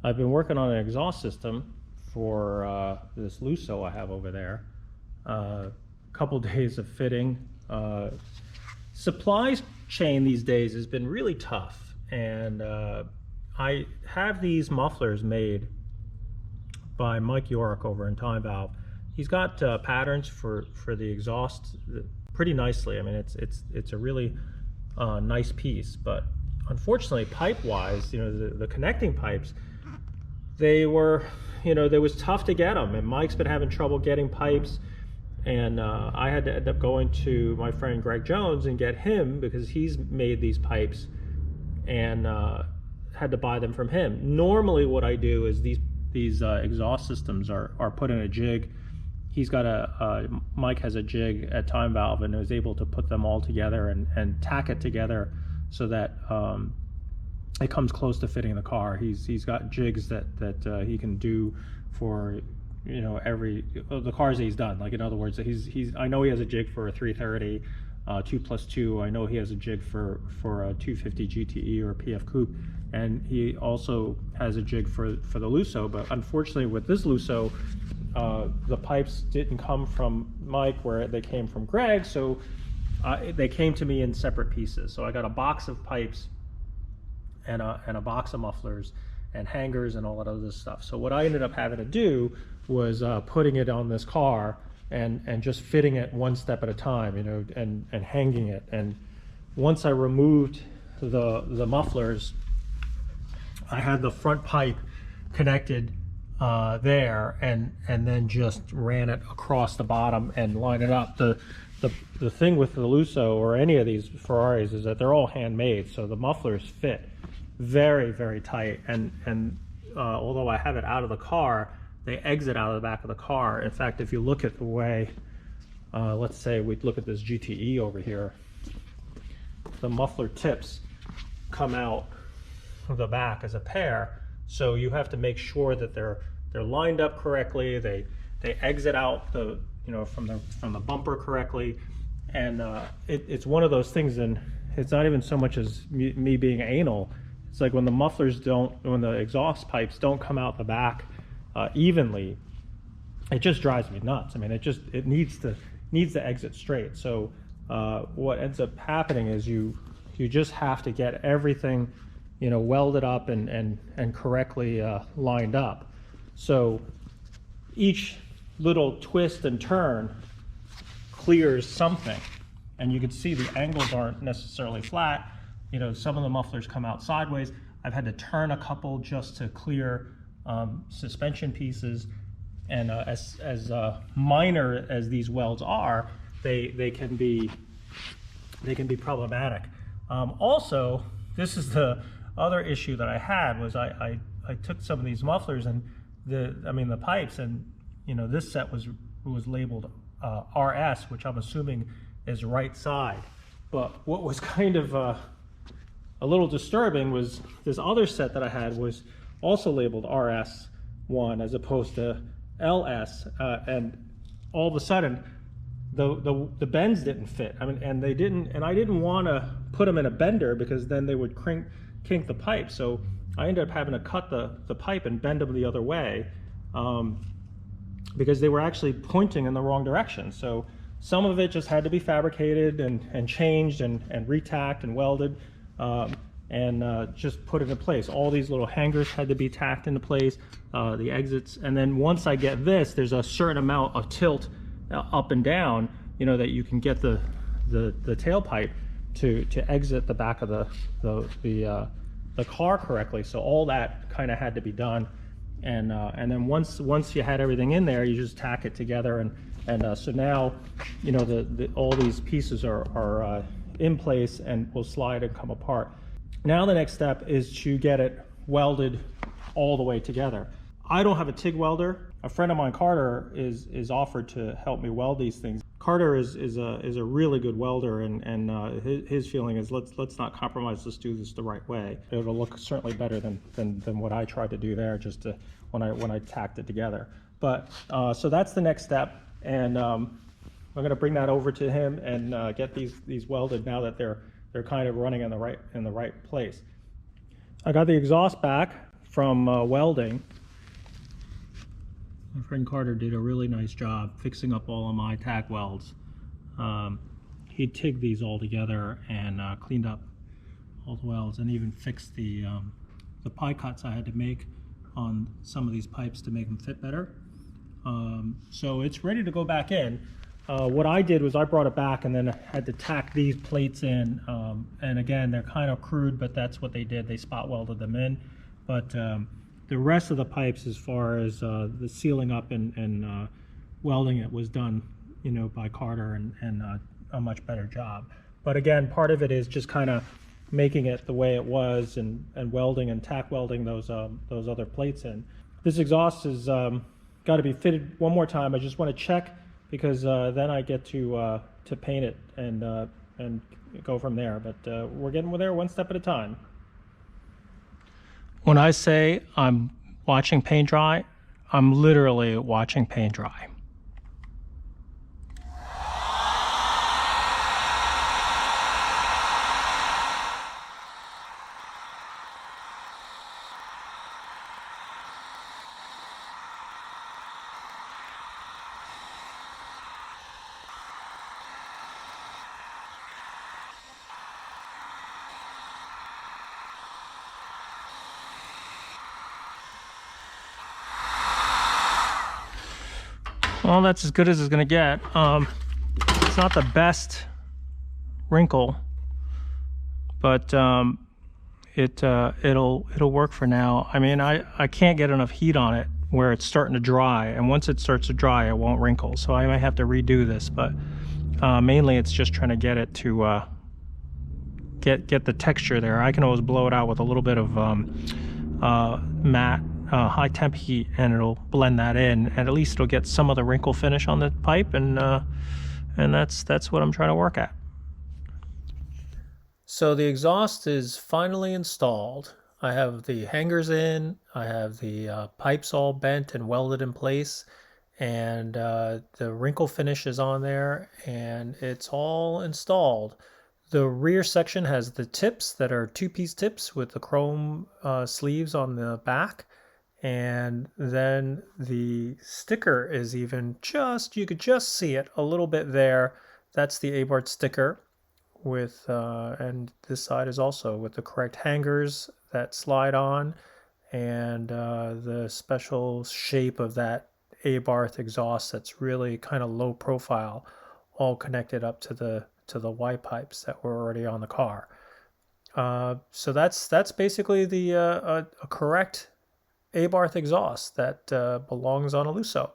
I've been working on an exhaust system for this Lusso I have over there. Couple days of fitting. Supply chain these days has been really tough, and I have these mufflers made by Mike York over in Time Valve. He's got patterns for the exhaust pretty nicely. I mean, it's a really nice piece, but unfortunately, pipe-wise, the connecting pipes, they were, it was tough to get them, and Mike's been having trouble getting pipes, and I had to end up going to my friend Greg Jones and get him, because he's made these pipes, and had to buy them from him. Normally what I do is these exhaust systems are put in a jig. He's got Mike has a jig at Time Valve and is able to put them all together and tack it together so that it comes close to fitting the car. He's got jigs that he can do for the cars that he's done. Like, in other words, I know he has a jig for a 330 2+2. I know he has a jig for a 250 GTE or a PF Coupe, and he also has a jig for the Lusso. But unfortunately, with this Lusso, the pipes didn't come from Mike, where they came from Greg, so they came to me in separate pieces. So I got a box of pipes and a box of mufflers and hangers and all that other stuff. So what I ended up having to do was putting it on this car and just fitting it one step at a time, and hanging it. And once I removed the mufflers, I had the front pipe connected there, and then just ran it across the bottom and lined it up. The thing with the Lusso or any of these Ferraris is that they're all handmade, so the mufflers fit very, very tight, and although I have it out of the car, they exit out of the back of the car. In fact, if you look at the way, let's say we look at this GTE over here, the muffler tips come out of the back as a pair, so you have to make sure that they're lined up correctly. They exit out from the bumper correctly, and it's one of those things. And it's not even so much as me being anal. It's like when the exhaust pipes don't come out the back evenly, it just drives me nuts. I mean, it needs to exit straight. So what ends up happening is you just have to get everything welded up and correctly lined up. So each little twist and turn clears something, and you can see the angles aren't necessarily flat. Some of the mufflers come out sideways. I've had to turn a couple just to clear suspension pieces, and as minor as these welds are, they can be problematic. Also, this is the other issue that I had, was I took some of these mufflers and the pipes, and this set was labeled RS, which I'm assuming is right side. But what was kind of a little disturbing was this other set that I had was also labeled RS1 as opposed to LS, and all of a sudden the bends didn't fit. I didn't want to put them in a bender, because then they would kink the pipe. So I ended up having to cut the pipe and bend them the other way, because they were actually pointing in the wrong direction. So some of it just had to be fabricated and changed and retacked and welded, and just put it in place. All these little hangers had to be tacked into place, the exits. And then once I get this, there's a certain amount of tilt up and down, that you can get the tailpipe to exit the back of the car correctly. So all that kind of had to be done, and then once you had everything in there, you just tack it together, and so now all these pieces are in place and will slide and come apart. Now the next step is to get it welded all the way together. I don't have a TIG welder. A friend of mine, Carter, is offered to help me weld these things. Carter is a really good welder, and his feeling is let's not compromise. Let's do this the right way. It'll look certainly better than what I tried to do there, when I tacked it together. But so that's the next step, and I'm going to bring that over to him and get these welded now that they're kind of running in the right place. I got the exhaust back from welding. My friend Carter did a really nice job fixing up all of my tack welds. He tigged these all together and cleaned up all the welds, and even fixed the pie cuts I had to make on some of these pipes to make them fit better. So it's ready to go back in. What I did was I brought it back and then I had to tack these plates in. And again, they're kind of crude, but that's what they did. They spot welded them in. But the rest of the pipes, as far as the sealing up and welding it, was done, you know, by Carter, and a much better job. But again, part of it is just kind of making it the way it was, and welding and tack welding those other plates in. This exhaust has got to be fitted one more time. I just want to check, because then I get to paint it and go from there. But we're getting there one step at a time. When I say I'm watching paint dry, I'm literally watching paint dry. Well, that's as good as it's gonna get. It's not the best wrinkle, but it'll work for now. I mean, I can't get enough heat on it where it's starting to dry, and once it starts to dry, it won't wrinkle. So I might have to redo this, but mainly it's just trying to get it to get the texture there. I can always blow it out with a little bit of matte high temp heat, and it'll blend that in, and at least it'll get some of the wrinkle finish on the pipe, and that's what I'm trying to work at. So the exhaust is finally installed. I have the hangers in, I have the pipes all bent and welded in place, and the wrinkle finish is on there, and it's all installed. The rear section has the tips that are two-piece tips with the chrome sleeves on the back. And then the sticker is even you could just see it a little bit there. That's the A-bar sticker with, and this side is also with the correct hangers that slide on, and the special shape of that A-bar exhaust that's really kind of low profile, all connected up to the Y pipes that were already on the car. So that's basically the a correct A-bar exhaust that belongs on a Lusso.